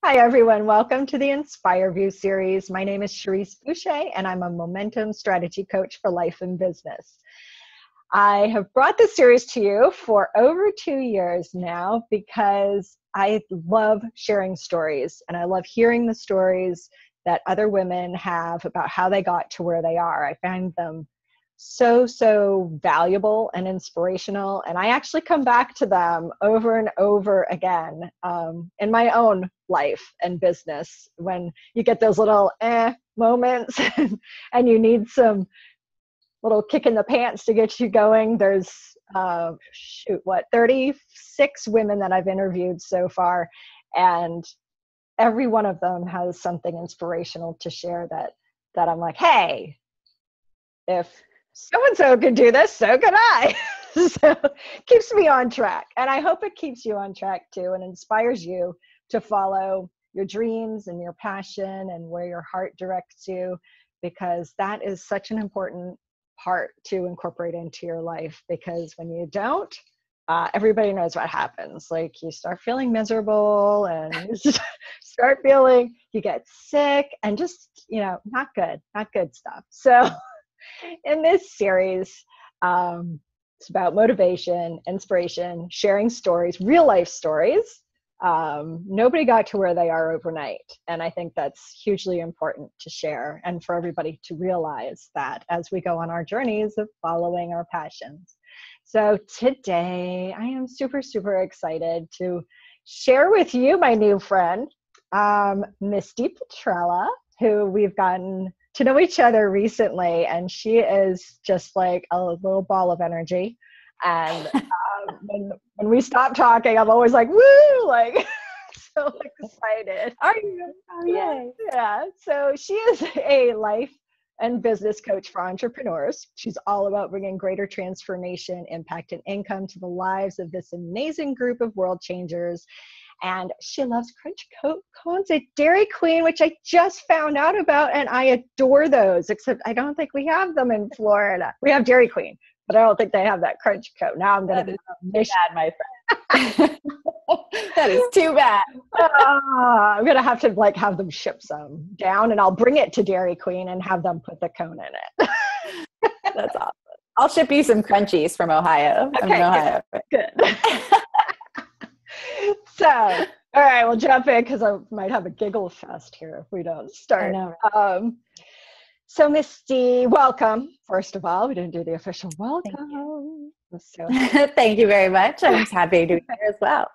Hi, everyone. Welcome to the Inspire View series. My name is Cherrise Boucher, and I'm a Momentum Strategy Coach for life and business. I have brought this series to you for over 2 years now because I love sharing stories, and I love hearing the stories that other women have about how they got to where they are. I find them so valuable and inspirational, and I actually come back to them over and over again in my own life and business when you get those little moments and you need some little kick in the pants to get you going. There's 36 women that I've interviewed so far, and every one of them has something inspirational to share that I'm like, hey, if so-and-so could do this, so could I. So keeps me on track. And I hope it keeps you on track too and inspires you to follow your dreams and your passion and where your heart directs you, because that is such an important part to incorporate into your life. Because when you don't, everybody knows what happens. Like you start feeling miserable and you start feeling, you get sick and just, not good stuff. So in this series, it's about motivation, inspiration, sharing stories, real life stories. Nobody got to where they are overnight. And I think that's hugely important to share and for everybody to realize that as we go on our journeys of following our passions. So today I am super excited to share with you my new friend, Misti Patrella, who we've gotten to know each other recently, and she is just like a little ball of energy. And when we stop talking, I'm always like, woo, like so excited. Are you? Oh, yay. Yeah. So she is a life and business coach for entrepreneurs. She's all about bringing greater transformation, impact, and income to the lives of this amazing group of world changers. And she loves crunch cones at Dairy Queen, which I just found out about, and I adore those, except I don't think we have them in Florida. We have Dairy Queen, but I don't think they have that crunch cone. Now I'm going to be bad, my friend. That is too bad. I'm going to have to have them ship some down, and I'll bring it to Dairy Queen and have them put the cone in it. That's awesome. I'll ship you some crunchies from Ohio. Okay, I'm in Ohio. Good. So, all right, we'll jump in because I might have a giggle fest here if we don't start. I know, right? So, Misti, welcome. First of all, we didn't do the official welcome. Thank you very much. I'm happy to be here as well.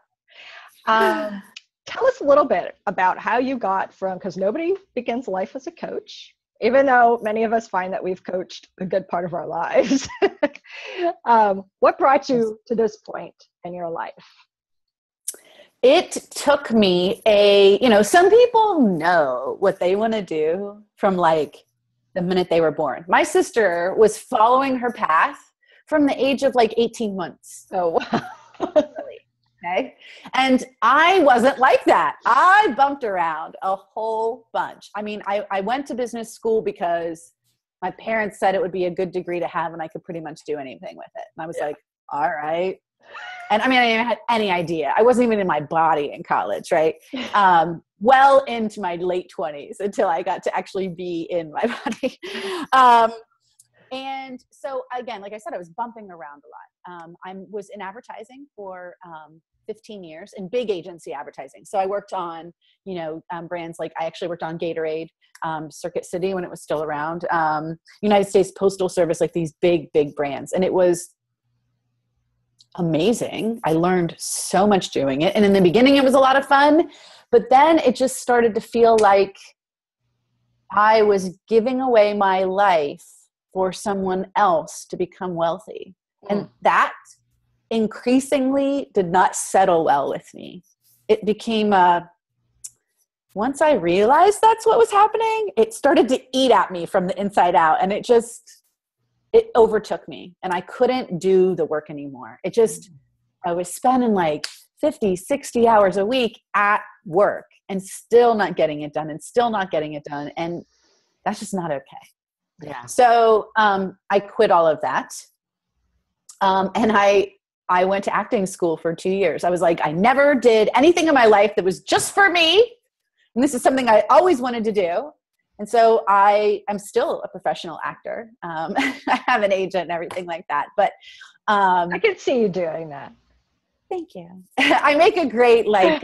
Tell us a little bit about how you got from, because nobody begins life as a coach, even though many of us find that we've coached a good part of our lives. What brought you to this point in your life? It took me some people know what they want to do from the minute they were born. My sister was following her path from the age of 18 months. Oh, wow. Okay. And I wasn't like that. I bumped around a whole bunch. I mean, I went to business school because my parents said it would be a good degree to have and I could pretty much do anything with it. And I was like, all right. And I mean, I didn't have any idea. I wasn't even in my body in college, right? Well into my late 20s until I got to actually be in my body. And so again, like I said, I was bumping around a lot. I was in advertising for 15 years in big agency advertising. So I worked on, brands I actually worked on Gatorade, Circuit City when it was still around, United States Postal Service, these big brands. And it was amazing. I learned so much doing it. And in the beginning, it was a lot of fun, but then it just started to feel like I was giving away my life for someone else to become wealthy. And that increasingly did not settle well with me. It became once I realized that's what was happening, it started to eat at me from the inside out. And it overtook me and I couldn't do the work anymore. I was spending 50, 60 hours a week at work and still not getting it done. And that's just not okay. Yeah. So I quit all of that. And I went to acting school for 2 years. I was like, I never did anything in my life that was just for me. And this is something I always wanted to do. And so I am still a professional actor. I have an agent and everything like that. But I can see you doing that. Thank you. I make a great, like,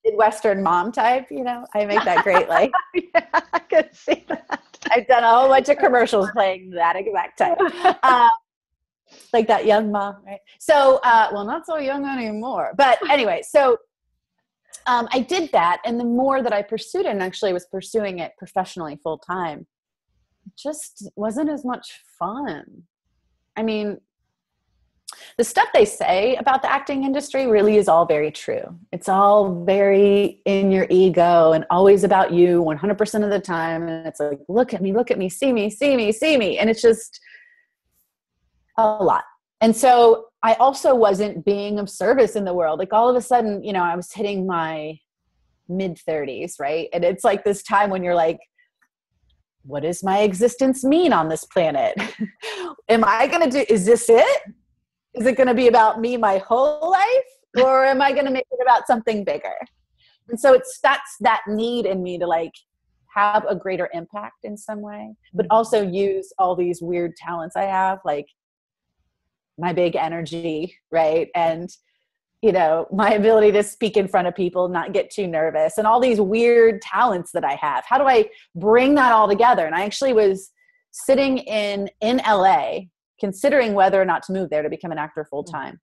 Midwestern mom type, I make that great, like. Yeah, I can see that. I've done a whole bunch of commercials playing that exact type. Like that young mom, right? So, well, not so young anymore. But anyway, so I did that. And the more that I pursued it, and actually was pursuing it professionally full time, it just wasn't as much fun. I mean, the stuff they say about the acting industry really is all very true. It's all very in your ego and always about you 100% of the time. And it's like, look at me, see me, see me, see me. And it's just a lot. And so I also wasn't being of service in the world. Like all of a sudden, I was hitting my mid-30s, right? And it's like this time when you're like, what does my existence mean on this planet? Is this it? Is it going to be about me my whole life? Or am I going to make it about something bigger? And so that's that need in me to like have a greater impact in some way, but also use all these weird talents I have, like my big energy, right? And, my ability to speak in front of people, not get too nervous, and all these weird talents that I have. How do I bring that all together? And I actually was sitting in LA, considering whether or not to move there to become an actor full time.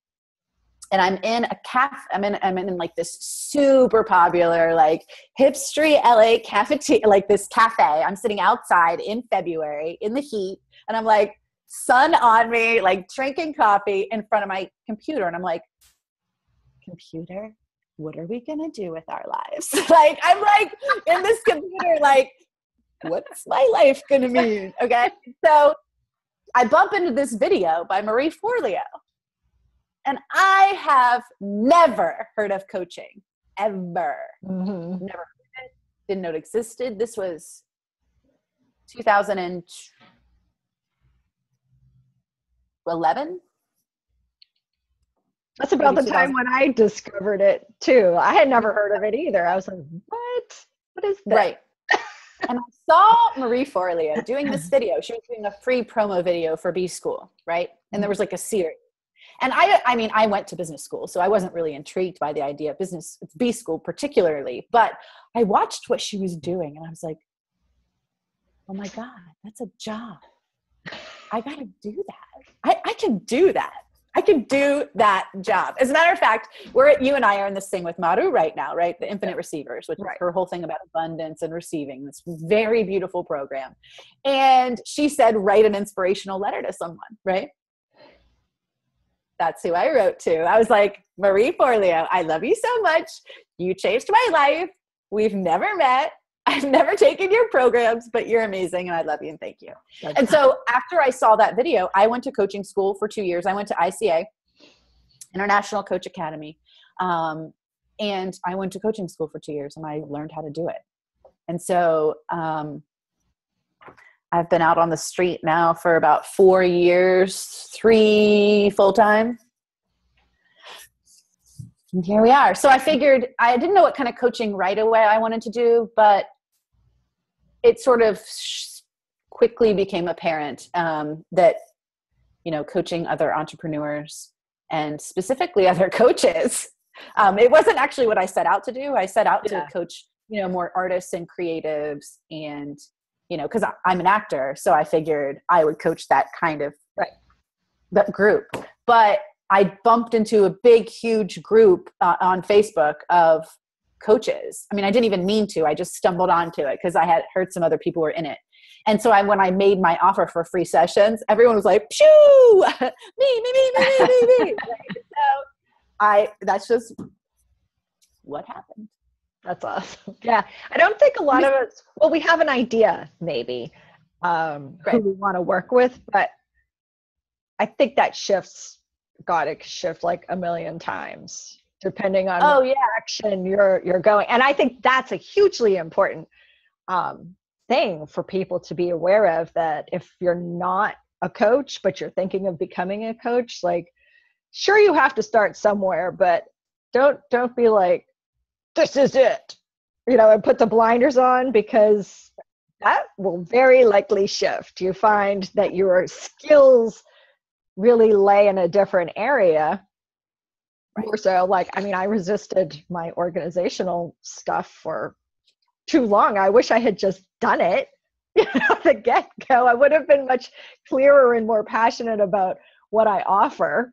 And I'm in a cafe. I'm in like this super popular, like hipstery LA cafeteria, like this cafe. I'm sitting outside in February in the heat, and I'm like, sun on me, like drinking coffee in front of my computer. And I'm like, computer, what are we gonna do with our lives? Like, I'm like in this computer, like, what's my life gonna mean? Okay. So I bump into this video by Marie Forleo. And I have never heard of coaching, ever. Mm-hmm. Never heard of it. Didn't know it existed. This was 2011. That's about the time when I discovered it too. I had never heard of it either. I was like, what? What is that? Right. And I saw Marie Forleo doing this video. She was doing a free promo video for B School, right? And there was like a series. And I went to business school, so I wasn't really intrigued by the idea of business, B School particularly, but I watched what she was doing and I was like, oh my God, that's a job. I got to do that. I can do that. I can do that job. As a matter of fact, you and I are in this thing with Maru right now, right? The Infinite Receivers, which is her whole thing about abundance and receiving, this very beautiful program. And she said, write an inspirational letter to someone, right? That's who I wrote to. I was like, Marie Forleo, I love you so much. You changed my life. We've never met. I've never taken your programs, but you're amazing and I love you and thank you. And so after I saw that video, I went to coaching school for 2 years. I went to ICA, International Coach Academy. And I went to coaching school for 2 years and I learned how to do it. And so I've been out on the street now for about 4 years, 3 full-time. And here we are. So I figured I didn't know what kind of coaching right away I wanted to do, but it sort of quickly became apparent that, coaching other entrepreneurs and specifically other coaches, it wasn't actually what I set out to do. I set out to coach, more artists and creatives and, because I'm an actor. So I figured I would coach that kind of that group. But I bumped into a big, huge group on Facebook of coaches. I mean, I didn't even mean to. I just stumbled onto it because I had heard some other people were in it. And so when I made my offer for free sessions, everyone was like, "Phew, me." So that's just what happened. That's awesome. Yeah. I don't think a lot of us, we have an idea maybe who we want to work with, but I think that got to shift like a million times depending on what direction you're going. And I think that's a hugely important thing for people to be aware of, that if you're not a coach, but you're thinking of becoming a coach, like, sure, you have to start somewhere, but don't be like, this is it. and put the blinders on, because that will very likely shift. You find that your skills really lay in a different area. More so, I resisted my organizational stuff for too long. I wish I had just done it, the get-go. I would have been much clearer and more passionate about what I offer.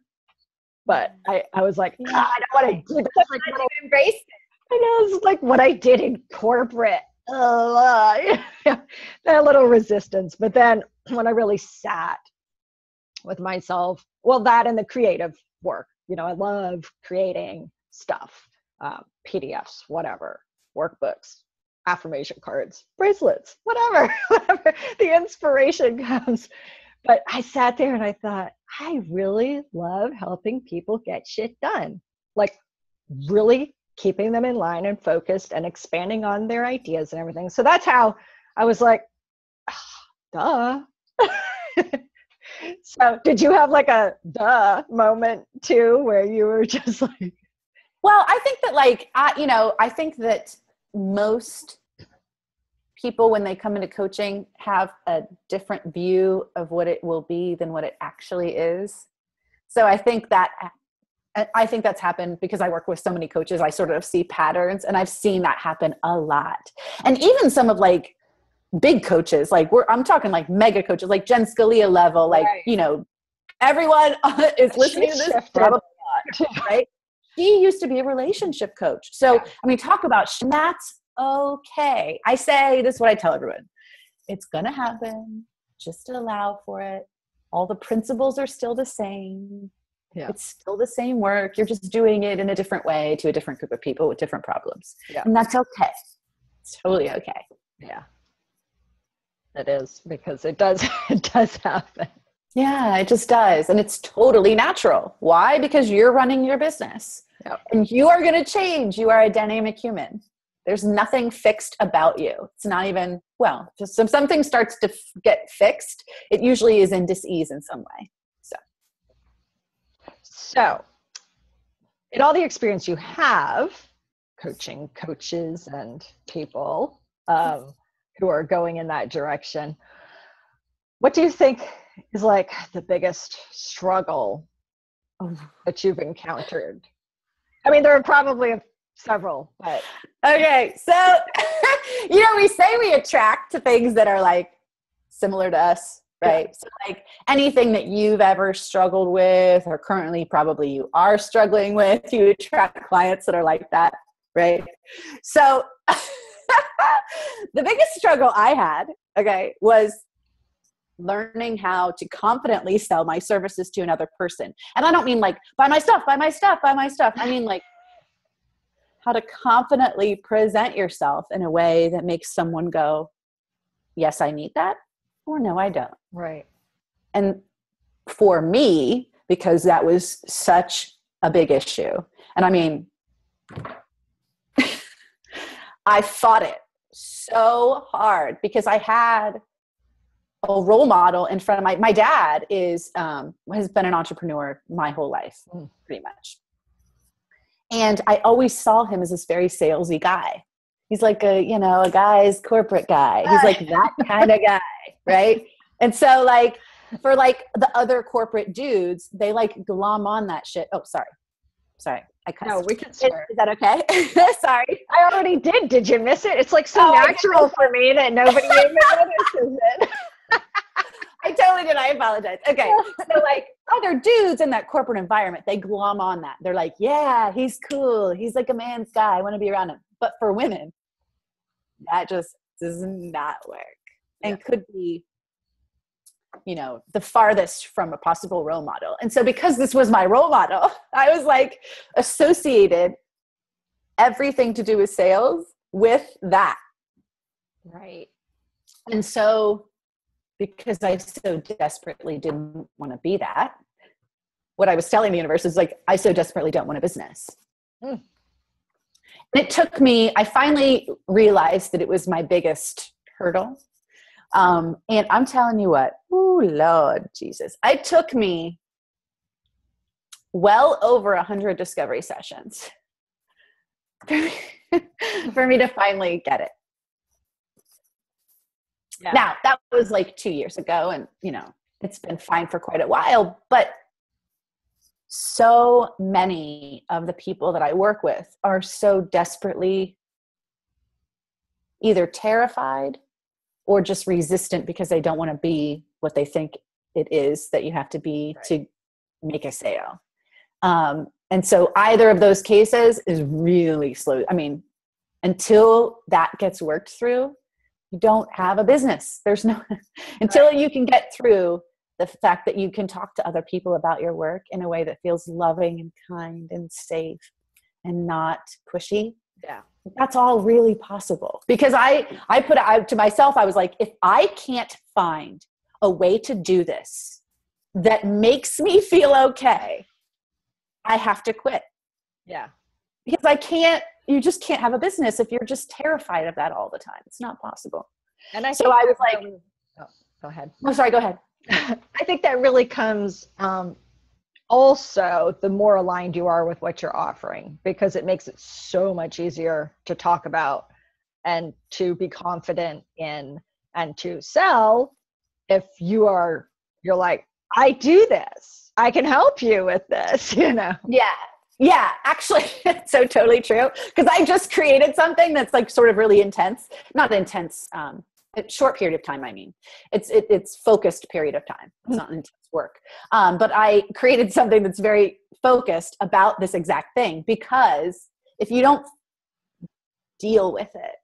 But I was like, I don't want to do that. Like, you embrace it. I know, it's like what I did in corporate. That little resistance. But then when I really sat with myself, well, that and the creative work, I love creating stuff, PDFs, whatever, workbooks, affirmation cards, bracelets, whatever the inspiration comes. But I sat there and I thought, I really love helping people get shit done. Like, really keeping them in line and focused and expanding on their ideas and everything. So that's how I was like, duh. So did you have like a duh moment too, where you were just like? Well, I think that I think that most people, when they come into coaching, have a different view of what it will be than what it actually is. So I think that's happened because I work with so many coaches. I sort of see patterns, and I've seen that happen a lot. And even some of big coaches, I'm talking mega coaches, like Jen Scalia level, right. Everyone is listening to this, probably not, right? She used to be a relationship coach. So, talk about, that's okay. I say, this is what I tell everyone. It's going to happen. Just allow for it. All the principles are still the same. Yeah. It's still the same work. You're just doing it in a different way to a different group of people with different problems. Yeah. And that's okay. It's totally okay. Yeah. It is, because it does happen. Yeah, it just does. And it's totally natural. Why? Because you're running your business. Yep. And you are going to change. You are a dynamic human. There's nothing fixed about you. It's not even, just something starts to get fixed. It usually is in dis-ease in some way. So in all the experience you have coaching coaches and people who are going in that direction, what do you think is the biggest struggle that you've encountered? There are probably several, but. Okay. So, we say we attract to things that are similar to us, right? Yeah. So anything that you've ever struggled with, or currently probably you are struggling with, you attract clients that are like that, right? So the biggest struggle I had, was learning how to confidently sell my services to another person. And I don't mean buy my stuff. I mean how to confidently present yourself in a way that makes someone go, yes, I need that, or no, I don't. Right. And for me, because that was such a big issue, and I fought it so hard because I had a role model in front of my dad has been an entrepreneur my whole life, pretty much. And I always saw him as this very salesy guy. He's like a guy's corporate guy. He's like that kind of guy. Right. And so for the other corporate dudes, they glom on that shit. Oh, sorry. I cussed. No, we can swear. Is that okay? Sorry. I already did. Did you miss it? It's so natural for me that nobody even notices it. I totally did. I apologize. Okay. So other dudes in that corporate environment, they glom on that. They're like, yeah, he's cool. He's like a man's guy. I want to be around him. But for women, that just does not work and could be, the farthest from a possible role model. And so because this was my role model, I was associated everything to do with sales with that. Right. And so because I so desperately didn't want to be that, what I was telling the universe is I so desperately don't want a business. And it took me, I finally realized that it was my biggest hurdle. And I'm telling you what, oh Lord Jesus, it took me well over 100 discovery sessions for me to finally get it. Yeah. Now, that was like 2 years ago, and, you know, it's been fine for quite a while, but so many of the people that I work with are so desperately either terrified or just resistant because they don't want to be what they think it is that you have to be to make a sale. And so either of those cases is really slow. I mean, until that gets worked through, you don't have a business. There's no, until you can get through the fact that you can talk to other people about your work in a way that feels loving and kind and safe and not pushy. Yeah. That's all really possible. Because I put out to myself, I was like, if I can't find a way to do this that makes me feel okay, I have to quit. Yeah. Because you just can't have a business if you're just terrified of that all the time. It's not possible. And I was like, go ahead. Oh, sorry, go ahead. I think that really comes also the more aligned you are with what you're offering, because it makes it so much easier to talk about and to be confident in and to sell. If you're like, I do this, I can help you with this, you know? Yeah, actually, it's so totally true. Because I just created something that's like sort of really intense, not intense, a short period of time. I mean, it's focused period of time. It's not intense work. But I created something that's very focused about this exact thing, because if you don't deal with it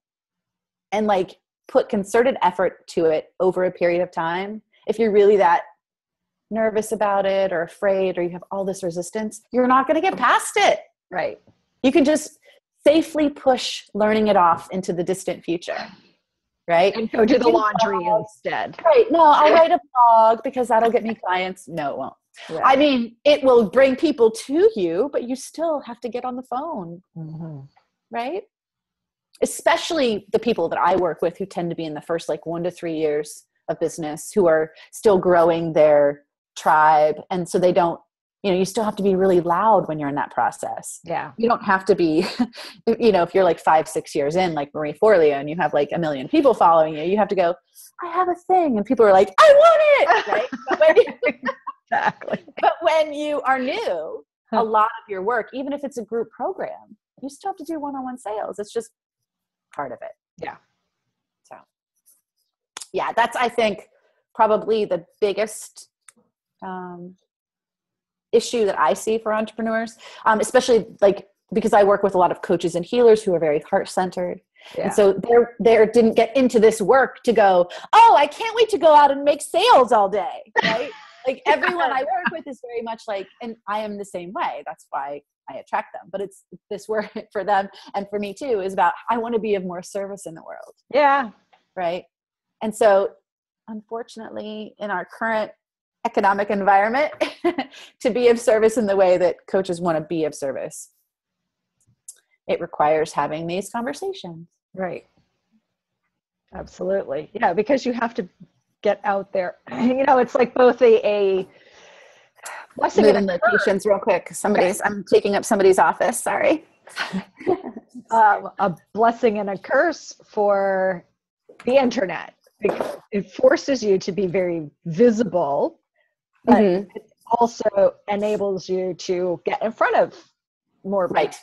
and like put concerted effort to it over a period of time, if you're really that nervous about it or afraid, or you have all this resistance, you're not going to get past it. Right. You can just safely push learning it off into the distant future. Right. And go do the laundry instead. Right. No, I'll write a blog because that'll get me clients. No, it won't. Yeah. I mean, it will bring people to you, but you still have to get on the phone. Mm-hmm. Right. Especially the people that I work with who tend to be in the first like 1 to 3 years of business, who are still growing their tribe. And so they don't, you know, you still have to be really loud when you're in that process. Yeah. You don't have to be, you know, if you're like 5-6 years in, like Marie Forleo, and you have like 1 million people following you, you have to go, I have a thing. And people are like, I want it. Right? Exactly. But when you are new, a lot of your work, even if it's a group program, you still have to do one-on-one sales. It's just part of it. Yeah. So yeah, that's, I think, probably the biggest issue that I see for entrepreneurs, especially like, because I work with a lot of coaches and healers who are very heart-centered. Yeah. And so they didn't get into this work to go, oh, I can't wait to go out and make sales all day. Right. Like everyone I work with is very much like, and I am the same way. That's why I attract them. But it's this work for them and for me too, is about, I want to be of more service in the world. Yeah. Right. And so unfortunately, in our current economic environment, to be of service in the way that coaches want to be of service, it requires having these conversations. Right. Absolutely. Yeah, because you have to get out there. You know, it's like both a blessing and a curse. Locations real quick. I'm taking up somebody's office. Sorry. A blessing and a curse for the internet, because it forces you to be very visible, but it also enables you to get in front of more people. Right.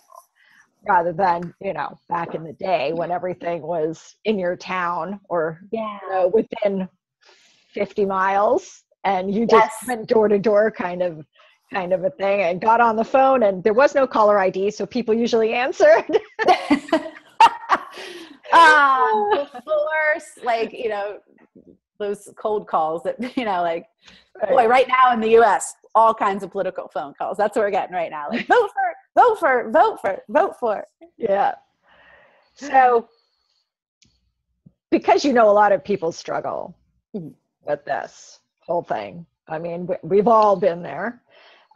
Rather than, you know, back in the day when everything was in your town or you know, within 50 miles and you just went door to door kind of a thing, and got on the phone, and there was no caller ID, so people usually answered. Before, like, you know, those cold calls that, you know, like, boy, right now in the US, all kinds of political phone calls. That's what we're getting right now. Like, vote for. Yeah. So, because you know a lot of people struggle with this whole thing. I mean, we've all been there.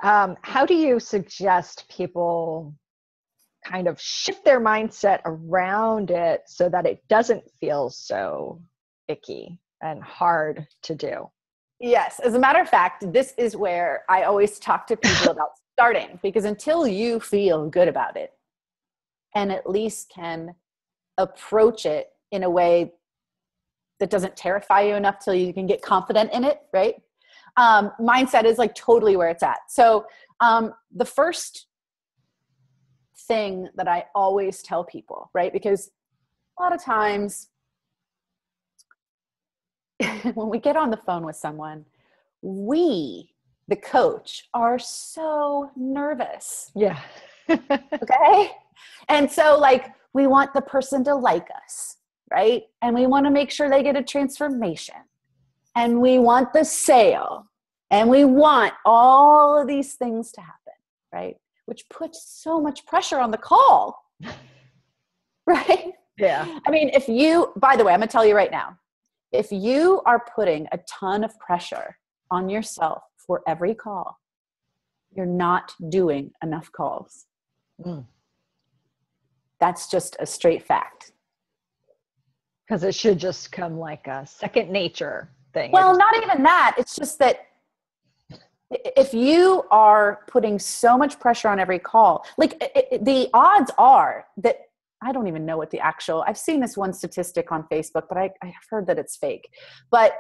How do you suggest people kind of shift their mindset around it so that it doesn't feel so icky and hard to do? Yes. As a matter of fact, this is where I always talk to people about starting, because until you feel good about it, and at least can approach it in a way that doesn't terrify you enough till you can get confident in it, right? Mindset is like totally where it's at. So the first thing that I always tell people, right? Because a lot of times when we get on the phone with someone, we, the coach, are so nervous. Yeah. Okay. And so like, we want the person to like us, right? And we want to make sure they get a transformation, and we want the sale, and we want all of these things to happen, right? Which puts so much pressure on the call, right? Yeah. I mean, by the way, I'm going to tell you right now, if you are putting a ton of pressure on yourself for every call, you're not doing enough calls. That's just a straight fact. Because it should just come like a second nature thing. Well, not even that. It's just that if you are putting so much pressure on every call, like the odds are that, I don't even know what the actual, I've seen this one statistic on Facebook, but I've heard that it's fake. But,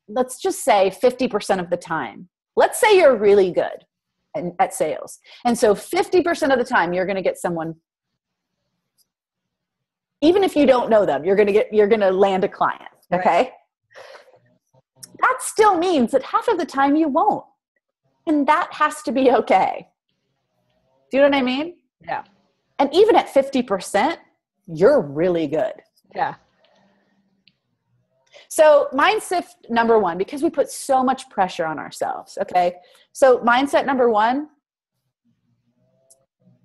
let's just say 50% of the time, let's say you're really good at sales. And so 50% of the time you're going to get someone, even if you don't know them, you're going to land a client. Okay. Right. That still means that half of the time you won't. And that has to be okay. Do you know what I mean? Yeah. And even at 50%, you're really good. Yeah. So mindset number one, because we put so much pressure on ourselves. Okay. So mindset number one,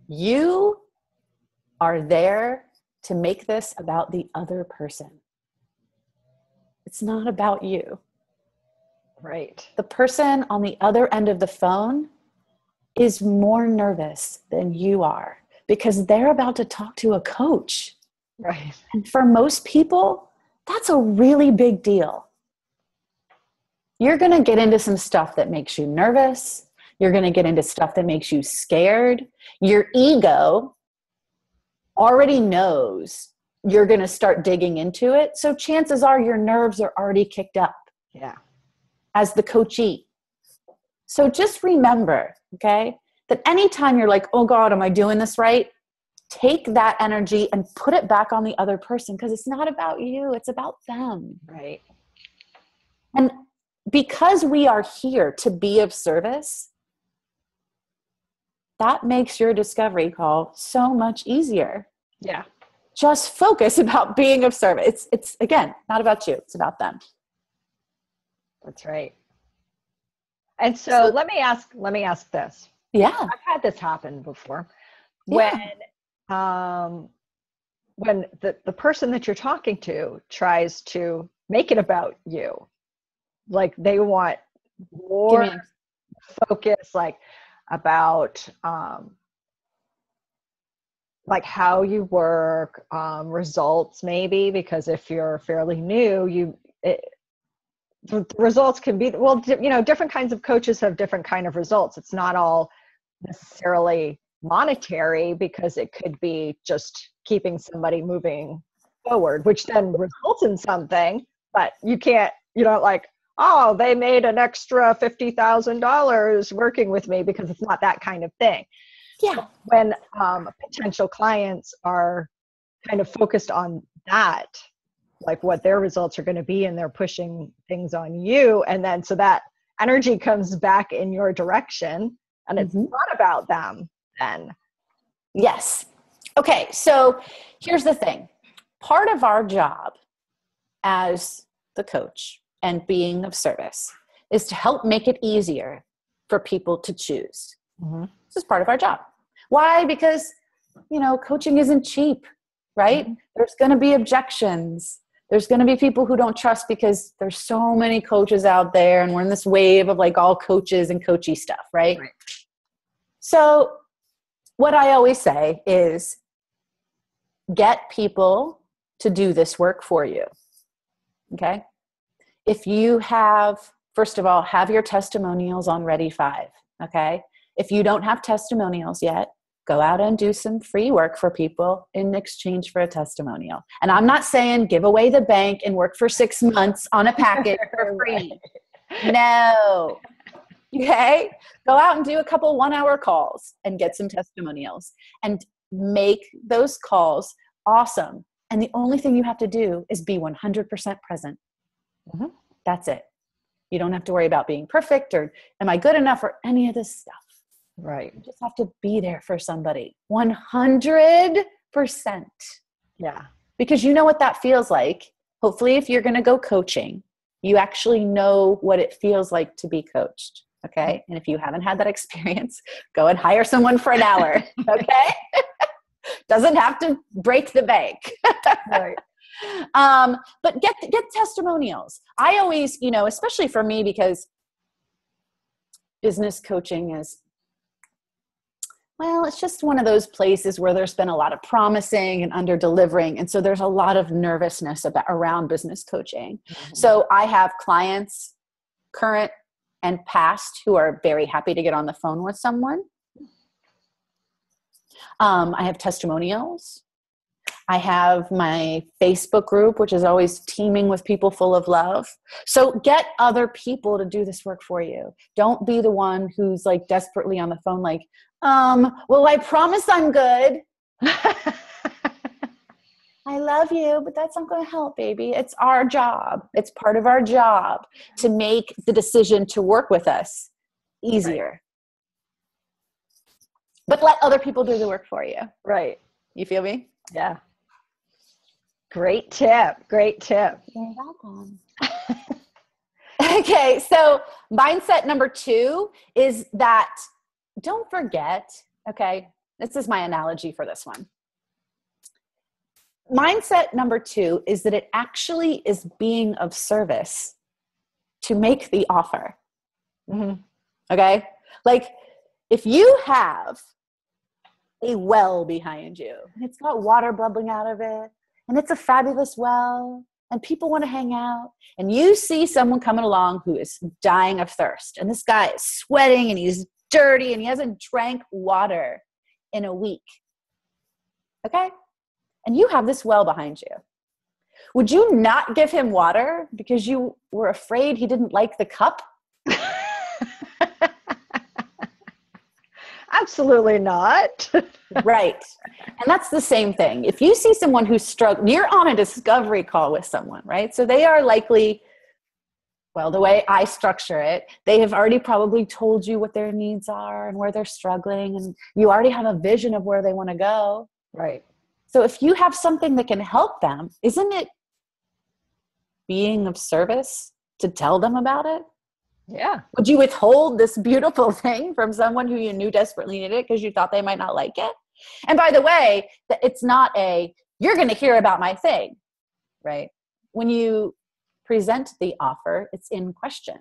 you are there to make this about the other person. It's not about you. Right. The person on the other end of the phone is more nervous than you are because they're about to talk to a coach. Right. And for most people, that's a really big deal. You're going to get into some stuff that makes you nervous. You're going to get into stuff that makes you scared. Your ego already knows you're going to start digging into it. So chances are your nerves are already kicked up. Yeah. As the coachee. So just remember, okay, that anytime you're like, oh God, am I doing this right? Take that energy and put it back on the other person, because it's not about you, it's about them. Right. And because we are here to be of service, that makes your discovery call so much easier. Yeah. Just focus about being of service. It's again, not about you, it's about them. That's right. And so let me ask this. Yeah. I've had this happen before. Yeah. When the person that you're talking to tries to make it about you, like they want more focus, like about like how you work, results maybe, because if you're fairly new, the results can be, well, different kinds of coaches have different kind of results. It's not all necessarily monetary, because it could be just keeping somebody moving forward, which then results in something, but you don't like, oh, they made an extra $50,000 working with me, because it's not that kind of thing. Yeah. So when potential clients are kind of focused on that, like what their results are going to be, and they're pushing things on you, and then so that energy comes back in your direction, and it's not about them then. Yes. Okay, so here's the thing. Part of our job as the coach and being of service is to help make it easier for people to choose. This is part of our job. Why? Because, coaching isn't cheap, right? There's going to be objections. There's going to be people who don't trust, because there's so many coaches out there, and we're in this wave of like all coaches and coachy stuff, right? So what I always say is get people to do this work for you. Okay. If you first of all, have your testimonials on Ready 5. Okay. If you don't have testimonials yet, go out and do some free work for people in exchange for a testimonial. And I'm not saying give away the bank and work for 6 months on a package for free. No. Okay. Go out and do a couple 1-hour calls and get some testimonials and make those calls awesome. And the only thing you have to do is be 100% present. Mm-hmm. That's it. You don't have to worry about being perfect or am I good enough or any of this stuff. Right. You just have to be there for somebody 100%. Yeah. Because you know what that feels like. Hopefully, if you're going to go coaching, you actually know what it feels like to be coached. Okay. And if you haven't had that experience, go and hire someone for an hour. Okay. Doesn't have to break the bank. Right. But get testimonials. I always, especially for me, because business coaching is, well, it's just one of those places where there's been a lot of promising and under delivering. And so there's a lot of nervousness around business coaching. Mm-hmm. So I have clients, current and past, who are very happy to get on the phone with someone. I have testimonials. I have my Facebook group, which is always teeming with people full of love. So get other people to do this work for you. Don't be the one who's like desperately on the phone, like, well, I promise I'm good. I love you, but that's not going to help, baby. It's our job. It's part of our job to make the decision to work with us easier. Right. But let other people do the work for you. Right. You feel me? Yeah. Great tip. Great tip. You're welcome. Okay. So mindset number 2 is that don't forget, okay, this is my analogy for this one. Mindset number 2 is that it actually is being of service to make the offer. Mm-hmm. Okay? Like if you have a well behind you and it's got water bubbling out of it and it's a fabulous well and people want to hang out and you see someone coming along who is dying of thirst and this guy is sweating and he's dirty and he hasn't drank water in a week. Okay? And you have this well behind you. Would you not give him water because you were afraid he didn't like the cup? Absolutely not. Right. And that's the same thing. If you see someone who's struggling, you're on a discovery call with someone, right? So they are likely, well, the way I structure it, they have already probably told you what their needs are and where they're struggling. And you already have a vision of where they want to go. Right. So if you have something that can help them, isn't it being of service to tell them about it? Yeah. Would you withhold this beautiful thing from someone who you knew desperately needed it because you thought they might not like it? And by the way, it's not you're going to hear about my thing, right? When you present the offer, it's in question.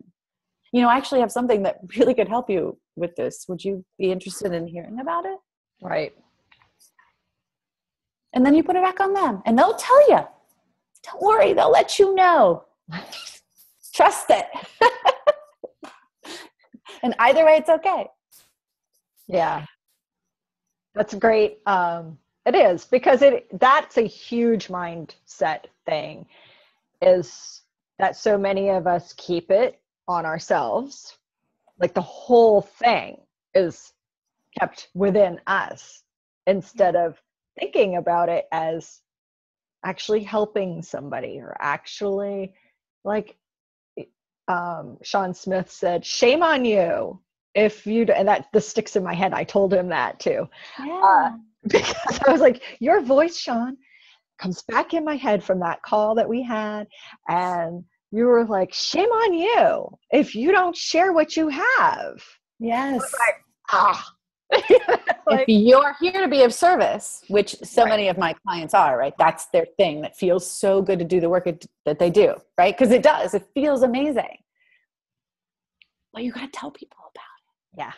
I actually have something that really could help you with this. Would you be interested in hearing about it? Right. And then you put it back on them and they'll tell you. Don't worry, they'll let you know. Trust it. And either way, it's okay. Yeah. That's great. It is, because that's a huge mindset thing, is that so many of us keep it on ourselves. Like the whole thing is kept within us instead of thinking about it as actually helping somebody, or actually, like Sean Smith said, shame on you if you do, and this sticks in my head. I told him that too. Yeah. Because I was like, your voice, Sean, comes back in my head from that call that we had, and you were like, shame on you if you don't share what you have. Yes. Like, if you're here to be of service, which so many of my clients are, right? That's their thing. That feels so good to do the work that they do, right? Because it does. It feels amazing. Well, you got to tell people about it. Yeah.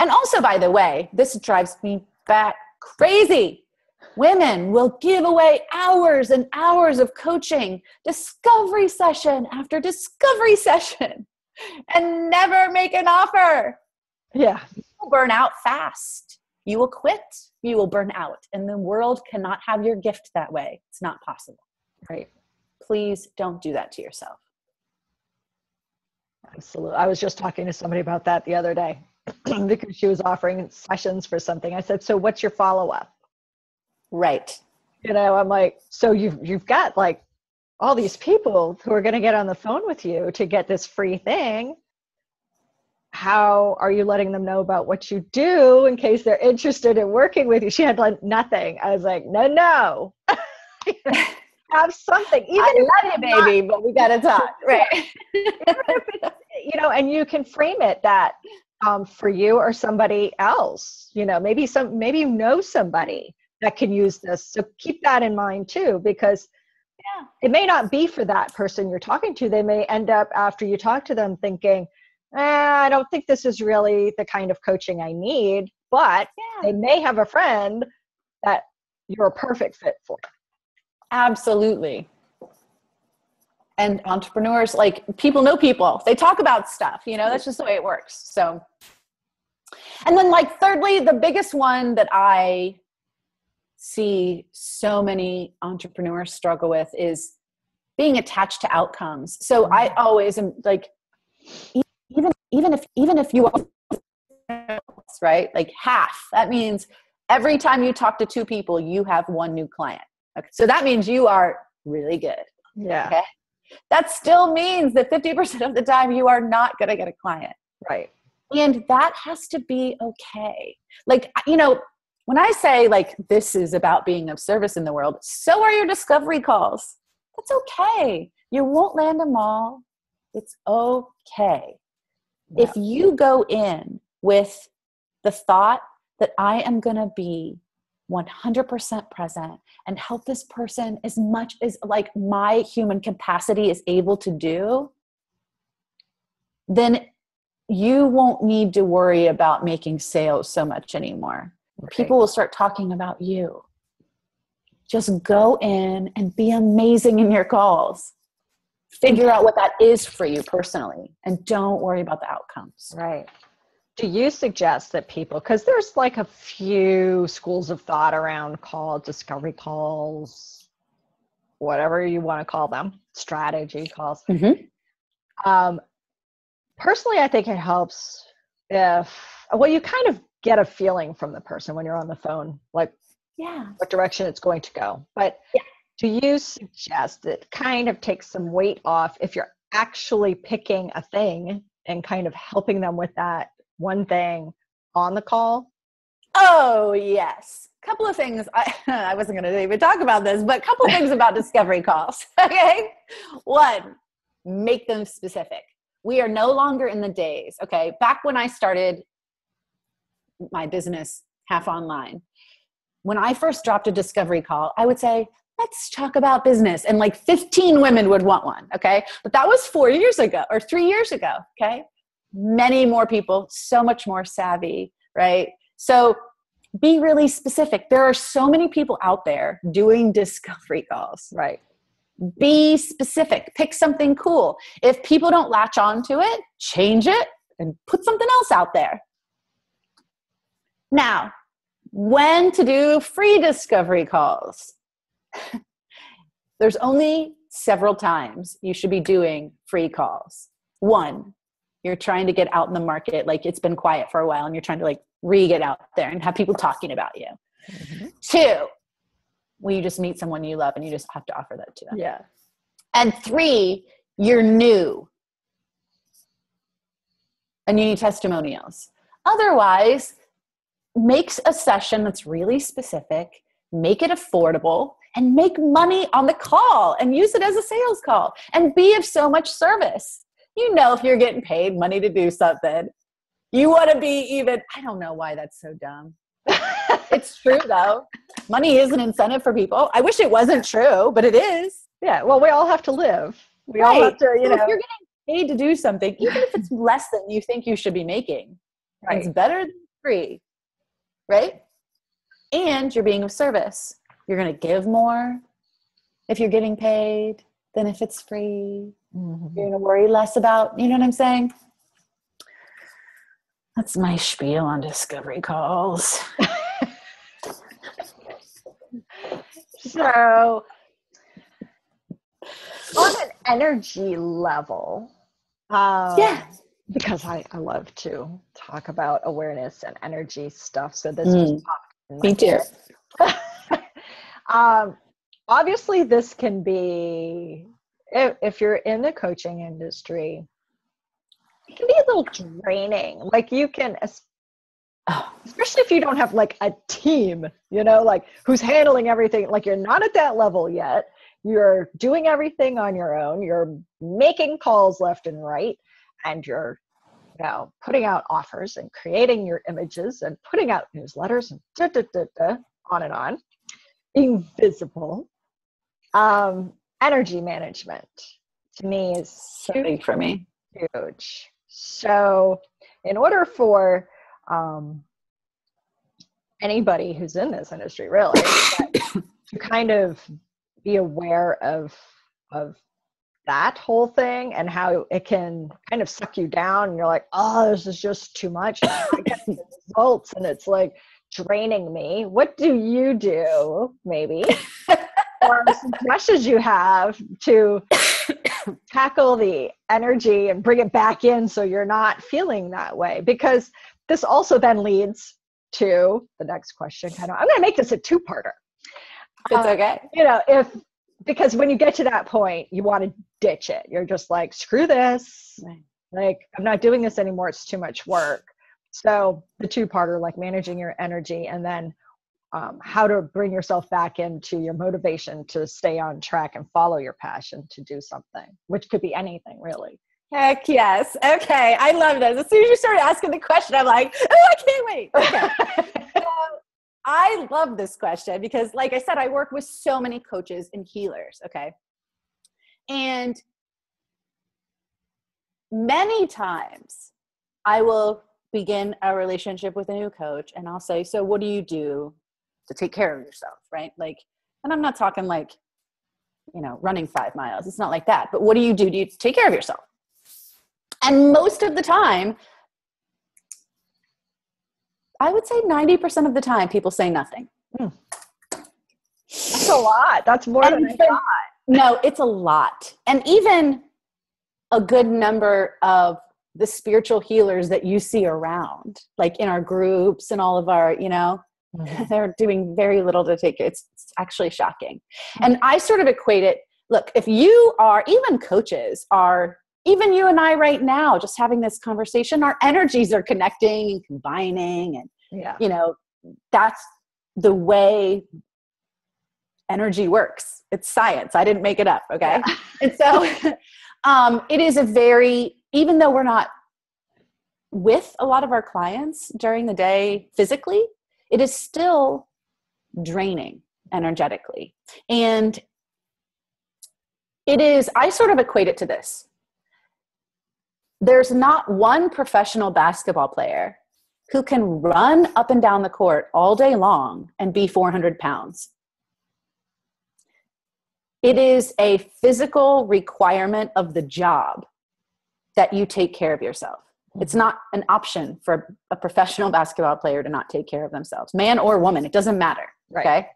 And also, by the way, this drives me bat crazy. Women will give away hours and hours of coaching, discovery session after discovery session, and never make an offer. Yeah. People burn out fast. You will quit, you will burn out, and the world cannot have your gift that way. It's not possible. Right. Please don't do that to yourself. Absolutely. I was just talking to somebody about that the other day because she was offering sessions for something. I said, so what's your follow-up? Right. You know, I'm like, so you've got like all these people who are going to get on the phone with you to get this free thing. How are you letting them know about what you do in case they're interested in working with you? She had like nothing. I was like, no. Have something. Even I love you, baby, but we got to talk. Right. Even if it's, you know, and you can frame it that for you or somebody else, you know, maybe you know somebody that can use this. So keep that in mind too, because it may not be for that person you're talking to. They may end up after you talk to them thinking, I don't think this is really the kind of coaching I need, but they may have a friend that you're a perfect fit for. Absolutely. And entrepreneurs, like people know people, they talk about stuff, you know, that's just the way it works. So, and then like, thirdly, the biggest one that I see so many entrepreneurs struggle with is being attached to outcomes. So I always am like, even if you are, right, like half, that means every time you talk to 2 people, you have 1 new client. Okay. So that means you are really good. Yeah. Okay. That still means that 50% of the time you are not going to get a client. Right. And that has to be okay. Like, you know, when I say like, this is about being of service in the world, so are your discovery calls. That's okay. You won't land them all. It's okay. Yeah. If you go in with the thought that I am going to be 100% present and help this person as much as like my human capacity is able to do, then you won't need to worry about making sales so much anymore. Right. People will start talking about you. Just go in and be amazing in your calls. Figure out what that is for you personally and don't worry about the outcomes. Right. Do you suggest that people, because there's like a few schools of thought around discovery calls, whatever you want to call them, strategy calls. Mm-hmm. Personally, I think it helps if, well, you kind of get a feeling from the person when you're on the phone, like what direction it's going to go. But do you suggest it kind of takes some weight off if you're actually picking a thing and kind of helping them with that one thing on the call? Oh, yes. Couple of things. I wasn't going to even talk about this, but a couple of things about discovery calls. Okay. 1, make them specific. We are no longer in the days. Okay. Back when I started my business half online, when I first dropped a discovery call, I would say, let's talk about business. And like 15 women would want one. Okay. But that was 4 years ago or 3 years ago. Okay. Many more people, so much more savvy, right? So be really specific. There are so many people out there doing discovery calls. Right. Be specific. Pick something cool. If people don't latch on to it, change it and put something else out there. Now, when to do free discovery calls? There's only several times you should be doing free calls. 1, you're trying to get out in the market, like it's been quiet for a while and you're trying to like get out there and have people talking about you. Mm-hmm. 2, when you just meet someone you love and you just have to offer that to them. Yeah. And 3, you're new and you need testimonials. Otherwise, make a session that's really specific, make it affordable, and make money on the call and use it as a sales call and be of so much service. You know, if you're getting paid money to do something, you want to be even, I don't know why that's so dumb. It's true though. Money is an incentive for people. I wish it wasn't true, but it is. Yeah. Well, we all have to live. We all have to, you know. If you're getting paid to do something, even if it's less than you think you should be making, it's better than free, right? And you're being of service. You're going to give more if you're getting paid than if it's free. Mm-hmm. You're going to worry less about, you know what I'm saying? That's my spiel on discovery calls. So on an energy level, Yeah. because I love to talk about awareness and energy stuff. So this just popped in my Me too. head. Obviously, this can be, if you're in the coaching industry, it can be a little draining. Like you can, especially if you don't have like a team, you know, like who's handling everything. Like you're not at that level yet. You're doing everything on your own. You're making calls left and right, and you're, you know, putting out offers and creating your images and putting out newsletters and on and on. Being visible. Energy management to me is So big for me. huge. So in order for anybody who's in this industry really to kind of be aware of that whole thing and how it can kind of suck you down, and you're like, oh, this is just too much. I get the results and it's like draining me. What do you do, maybe? Or suggestions you have to tackle the energy and bring it back in so you're not feeling that way? Because this also then leads to the next question. I'm going to make this a two-parter. It's okay. You know, because when you get to that point, you want to ditch it. You're just like, screw this. Right. Like, I'm not doing this anymore. It's too much work. So the two-parter, like managing your energy, and then how to bring yourself back into your motivation to stay on track and follow your passion to do something, which could be anything really. Heck yes. Okay. I love this. As soon as you started asking the question, I'm like, oh, I can't wait. Okay. So I love this question because, like I said, I work with so many coaches and healers. Okay. And many times I will begin a relationship with a new coach and I'll say, so what do you do to take care of yourself? Right. Like, and I'm not talking like, you know, running 5 miles. It's not like that. But what do you do to take care of yourself? And most of the time, I would say 90% of the time, people say nothing. That's a lot. That's more than I thought. No, it's a lot. And even a good number of the spiritual healers that you see around, like in our groups and all of our, you know, they're doing very little to take it. It's actually shocking. And I sort of equate it. Look, if you are, even coaches are, even you and I right now, just having this conversation, our energies are connecting and combining. And, you know, that's the way energy works. It's science. I didn't make it up. Okay. Yeah. And so it is a very, even though we're not with a lot of our clients during the day physically, it is still draining energetically. And it is, I sort of equate it to this. There's not one professional basketball player who can run up and down the court all day long and be 400 pounds. It is a physical requirement of the job that you take care of yourself. It's not an option for a professional basketball player to not take care of themselves, man or woman. It doesn't matter. Right. Okay.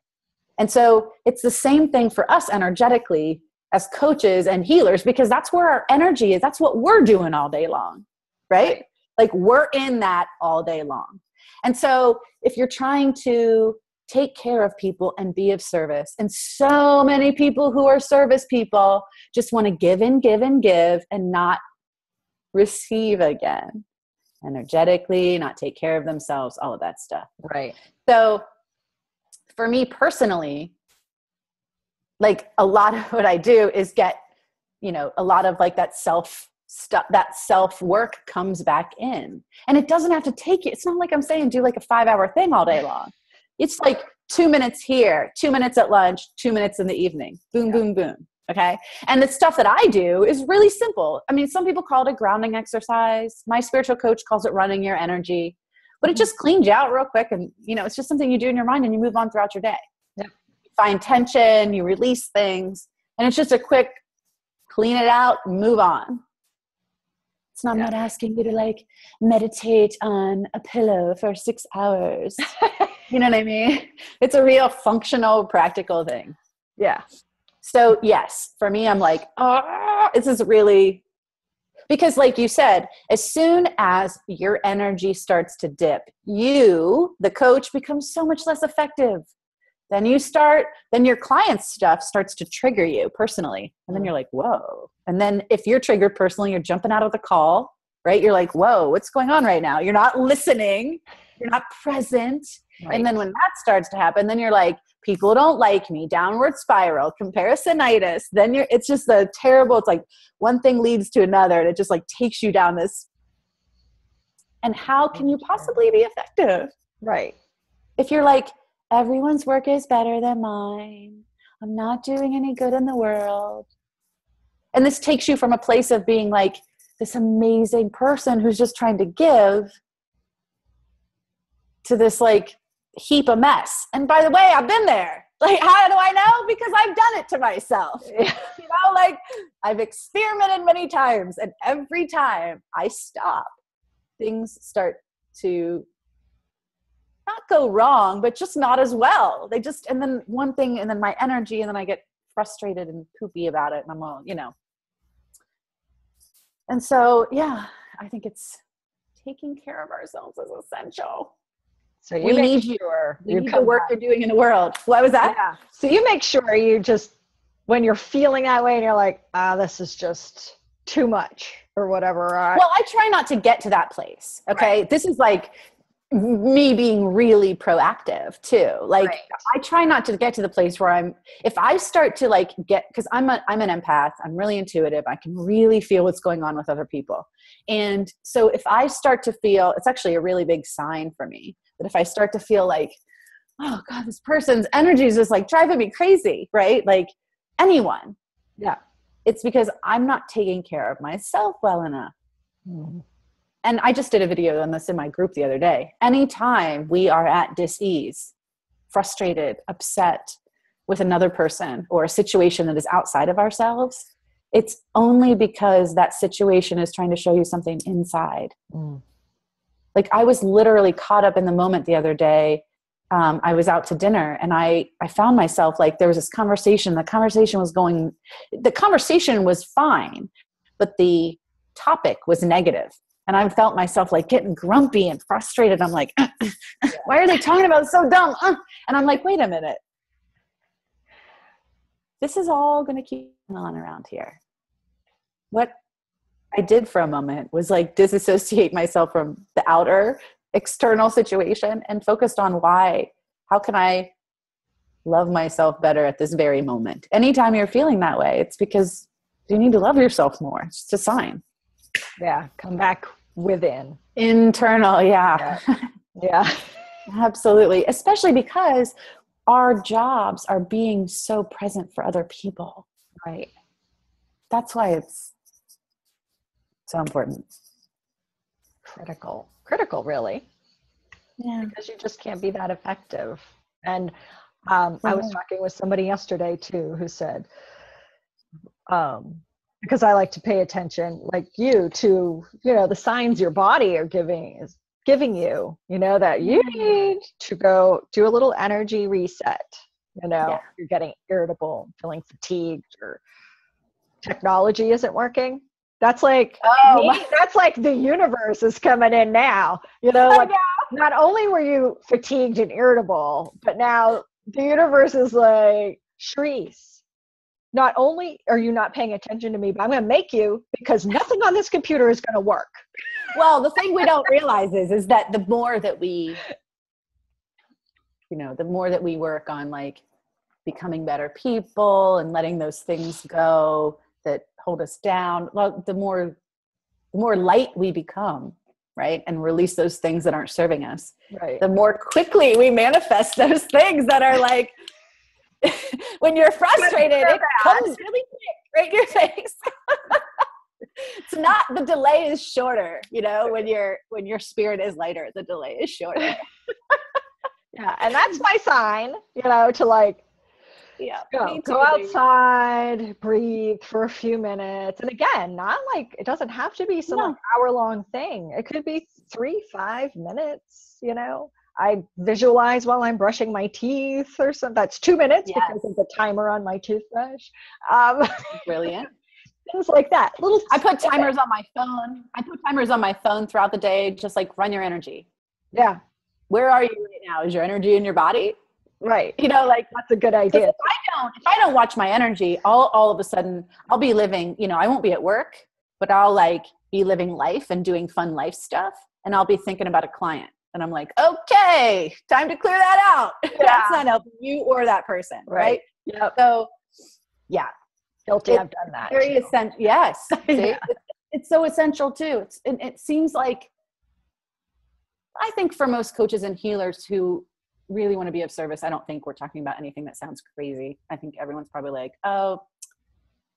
And so it's the same thing for us energetically as coaches and healers, because that's where our energy is. That's what we're doing all day long. Right? Like we're in that all day long. And so if you're trying to take care of people and be of service, and so many people who are service people just want to give and give and give and not receive again energetically, not take care of themselves, all of that stuff. Right. So for me personally, like a lot of what I do is get, you know, a lot of like that self stuff, that self work comes back in, and it doesn't have to take you. It's not like I'm saying do like a 5-hour thing all day long. It's like 2 minutes here, 2 minutes at lunch, 2 minutes in the evening, boom, boom, boom. Okay. And the stuff that I do is really simple. I mean, some people call it a grounding exercise. My spiritual coach calls it running your energy, but it just cleans you out real quick. And, you know, it's just something you do in your mind and you move on throughout your day. Yeah. You find tension, you release things, and it's just a quick clean it out, move on. It's not, I'm not asking you to like meditate on a pillow for 6 hours. You know what I mean? It's a real functional, practical thing. Yeah. So yes, for me, I'm like, oh, this is really, because like you said, as soon as your energy starts to dip, you, the coach, becomes so much less effective. Then your client's stuff starts to trigger you personally. And then you're like, whoa. And then if you're triggered personally, you're jumping out of the call, right? You're like, whoa, what's going on right now? You're not listening. You're not present. Right. And then when that starts to happen, then you're like, people don't like me, downward spiral, comparisonitis. Then it's just it's like one thing leads to another. And it just like takes you down this. And how can you possibly be effective? Right. If you're like, everyone's work is better than mine, I'm not doing any good in the world. And this takes you from a place of being like this amazing person who's just trying to give to this like heap of mess. And by the way, I've been there. Like, how do I know? Because I've done it to myself. Like I've experimented many times, and every time I stop, things start to not go wrong, but just not as well. And then one thing, and then my energy, and then I get frustrated and poopy about it. And I'm all, And so, yeah, I think it's taking care of ourselves is essential. So you need the work you're doing in the world. What was that? Yeah. So you make sure you just, when you're feeling that way and you're like, this is just too much or whatever. Well, I try not to get to that place. Okay. Right. This is like me being really proactive too. Like I try not to get to the place where if I start to like cause I'm an empath, I'm really intuitive. I can really feel what's going on with other people. And so if I start to feel, it's actually a really big sign for me that if I start to feel like, oh God, this person's energy is just like driving me crazy, right? Like anyone. Yeah. It's because I'm not taking care of myself well enough. Mm-hmm. And I just did a video on this in my group the other day. Anytime we are at dis-ease, frustrated, upset with another person or a situation that is outside of ourselves, it's only because that situation is trying to show you something inside. Mm. Like I was literally caught up in the moment the other day. I was out to dinner and I found myself like there was this conversation. The conversation was fine, but the topic was negative. And I felt myself like getting grumpy and frustrated. I'm like, why are they talking about it so dumb? And I'm like, wait a minute. This is all going to keep on around here. What I did for a moment was like disassociate myself from the outer external situation and focused on how can I love myself better at this very moment? Anytime you're feeling that way, it's because you need to love yourself more. It's just a sign. Yeah. Come back within. Internal. Yeah. Yeah. Absolutely. Especially because our jobs are being so present for other people. Right. That's why it's so important. Critical, really. Yeah. Because you just can't be that effective. And I was talking with somebody yesterday too, who said, because I like to pay attention like you to, the signs your body are giving you, that you need to go do a little energy reset. You're getting irritable, feeling fatigued, or technology isn't working. That's like, that's like the universe is coming in now, like not only were you fatigued and irritable, but now the universe is like, Cherrise, not only are you not paying attention to me, but I'm going to make you, because nothing on this computer is going to work. Well, the thing we don't realize is that the more that we work on like becoming better people and letting those things go that hold us down, well, the more light we become, right? And release those things that aren't serving us. Right. The more quickly we manifest those things that are like, when you're frustrated, it comes really quick right in your face. It's not, the delay is shorter, when your spirit is lighter, the delay is shorter. Yeah. And that's my sign, to like, go outside, breathe for a few minutes. And again, not like, it doesn't have to be some hour-long thing. It could be 3-5 minutes, I visualize while I'm brushing my teeth or something. That's 2 minutes Yes. because of the timer on my toothbrush. Um, Brilliant. things like that. I put timers on my phone. I put timers on my phone throughout the day, just like run your energy. Yeah. Where are you right now? Is your energy in your body? Right. You know, like That's a good idea. if I don't watch my energy, all of a sudden I'll be living, you know, I won't be at work, but I'll like be living life and doing fun life stuff. And I'll be thinking about a client and I'm like, okay, time to clear that out. Yeah. That's not helping you or that person. Right. Yep. So yeah. Guilty. I've done that. Very essential. Yes. See? Yeah. It's so essential too. It seems like, I think for most coaches and healers who really want to be of service, I don't think we're talking about anything that sounds crazy. I think everyone's probably like, oh,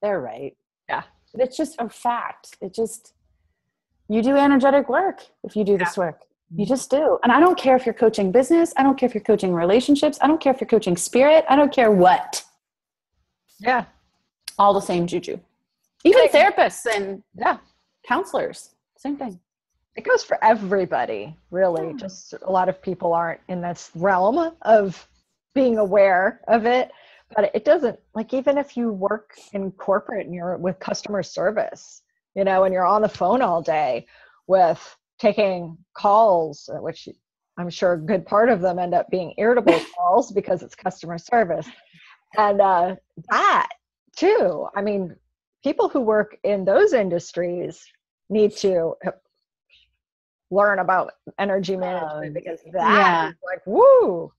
they're right. Yeah. But it's just a fact. You do energetic work if you do this work. You just do. And I don't care if you're coaching business. I don't care if you're coaching relationships. I don't care if you're coaching spirit. I don't care what. Yeah. All the same juju. Even therapists and counselors, same thing. It goes for everybody, really. Yeah. Just a lot of people aren't in this realm of being aware of it. But it doesn't, like, even if you work in corporate and you're with customer service, you know, and you're on the phone all day with taking calls, which I'm sure a good part of them end up being irritable calls because it's customer service. And that too, I mean, people who work in those industries need to learn about energy management because that is like, woo.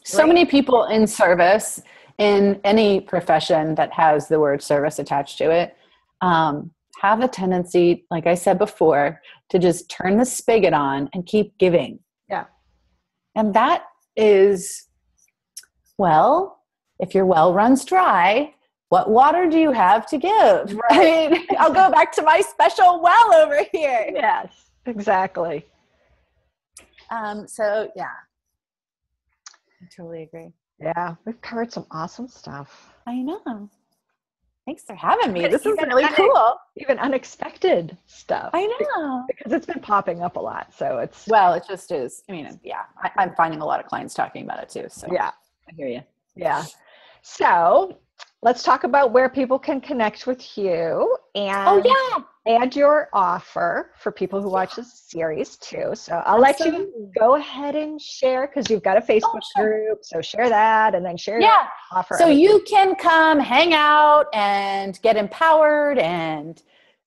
So many people in service, in any profession that has the word service attached to it, have a tendency, like I said before, to just turn the spigot on and keep giving. Yeah. And that is, well, if your well runs dry, what water do you have to give? Right. I mean, I'll go back to my special well over here. Yes, exactly. So yeah, I totally agree. Yeah, we've covered some awesome stuff. I know. Thanks for having me. This is really cool. Even unexpected stuff. I know. Because it's been popping up a lot. So it's. Well, it just is. I mean, yeah, I'm finding a lot of clients talking about it too. So yeah, I hear you. Yeah. So let's talk about where people can connect with you and add your offer for people who watch this series too. So I'll let you go ahead and share because you've got a Facebook group. So share that and then share your offer. So you can come hang out and get empowered and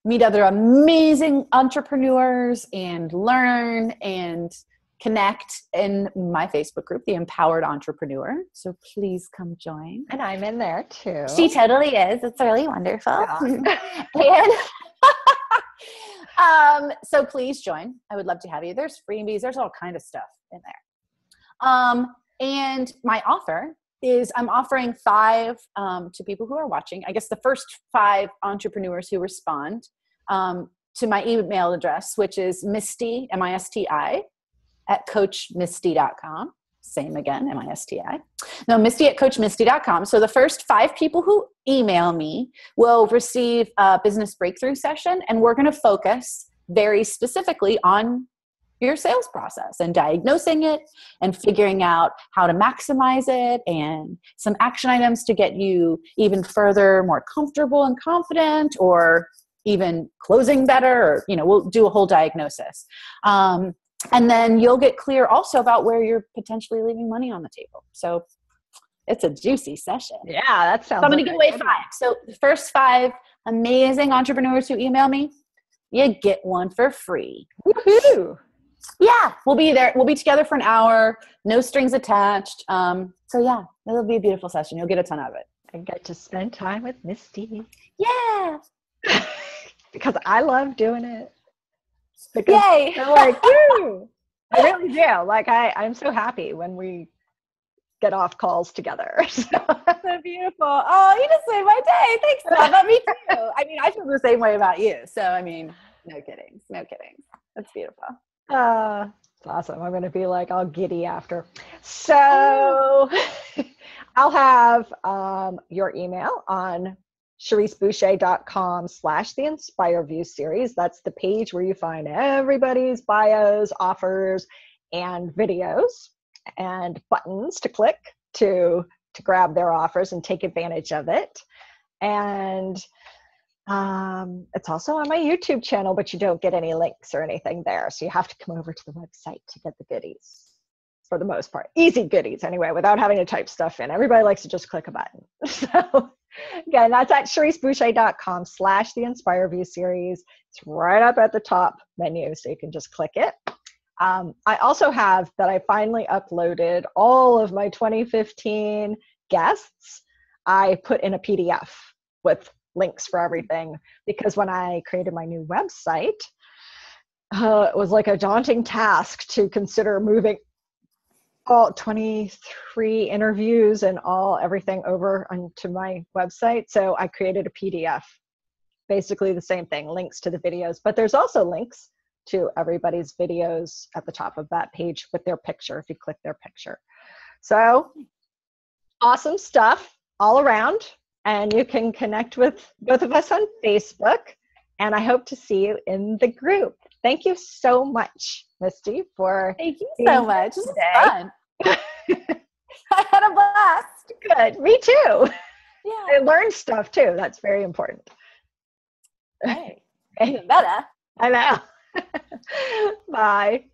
meet other amazing entrepreneurs and learn and connect in my Facebook group, The Empowered Entrepreneur. So please come join. And I'm in there too. She totally is. It's really wonderful. Yeah. And so please join. I would love to have you. There's freebies. There's all kind of stuff in there. And my offer is I'm offering 5 to people who are watching. I guess the first 5 entrepreneurs who respond to my email address, which is Misti, M-I-S-T-I, at coachmisty.com. Same again, M-I-S-T-I. No, Misti at coachmisty.com. So the first 5 people who email me will receive a business breakthrough session, and we're going to focus very specifically on your sales process and diagnosing it and figuring out how to maximize it and some action items to get you even further more comfortable and confident, or even closing better, or, you know, we'll do a whole diagnosis. And then you'll get clear also about where you're potentially leaving money on the table. So it's a juicy session. Yeah, that sounds. So I'm going to give away 5. So the first 5 amazing entrepreneurs who email me, you get one for free. Woohoo! Yeah, we'll be there. We'll be together for an hour, no strings attached. So yeah, it'll be a beautiful session. You'll get a ton of it. I get to spend time with Misti. Yeah. Because I love doing it. Because yay! they're like, woo! I really do. Like, I'm so happy when we get off calls together. So beautiful. Oh, you just made my day. Thanks, Baba. Me too. I mean, I feel the same way about you. So, I mean, no kidding. No kidding. That's beautiful. It's awesome. I'm going to be like all giddy after. So I'll have your email on CherriseBoucher.com/the Inspire View series. That's the page where you find everybody's bios, offers, and videos and buttons to click to grab their offers and take advantage of it. And it's also on my YouTube channel, but you don't get any links or anything there. So you have to come over to the website to get the goodies, for the most part. Easy goodies anyway, without having to type stuff in. Everybody likes to just click a button. So again, that's at CherriseBoucher.com/the Inspire View series. It's right up at the top menu, so you can just click it. I also have that I finally uploaded all of my 2015 guests. I put in a PDF with links for everything, because when I created my new website, it was like a daunting task to consider moving all 23 interviews and everything over onto my website. So I created a PDF, basically the same thing, links to the videos, but there's also links to everybody's videos at the top of that page with their picture, if you click their picture. So awesome stuff all around. And you can connect with both of us on Facebook. And I hope to see you in the group. Thank you so much, Misti, for Thank you so much. This was fun. I had a blast. Good. Me too. Yeah. I learned stuff too. That's very important. Hey, even better. I know. Bye.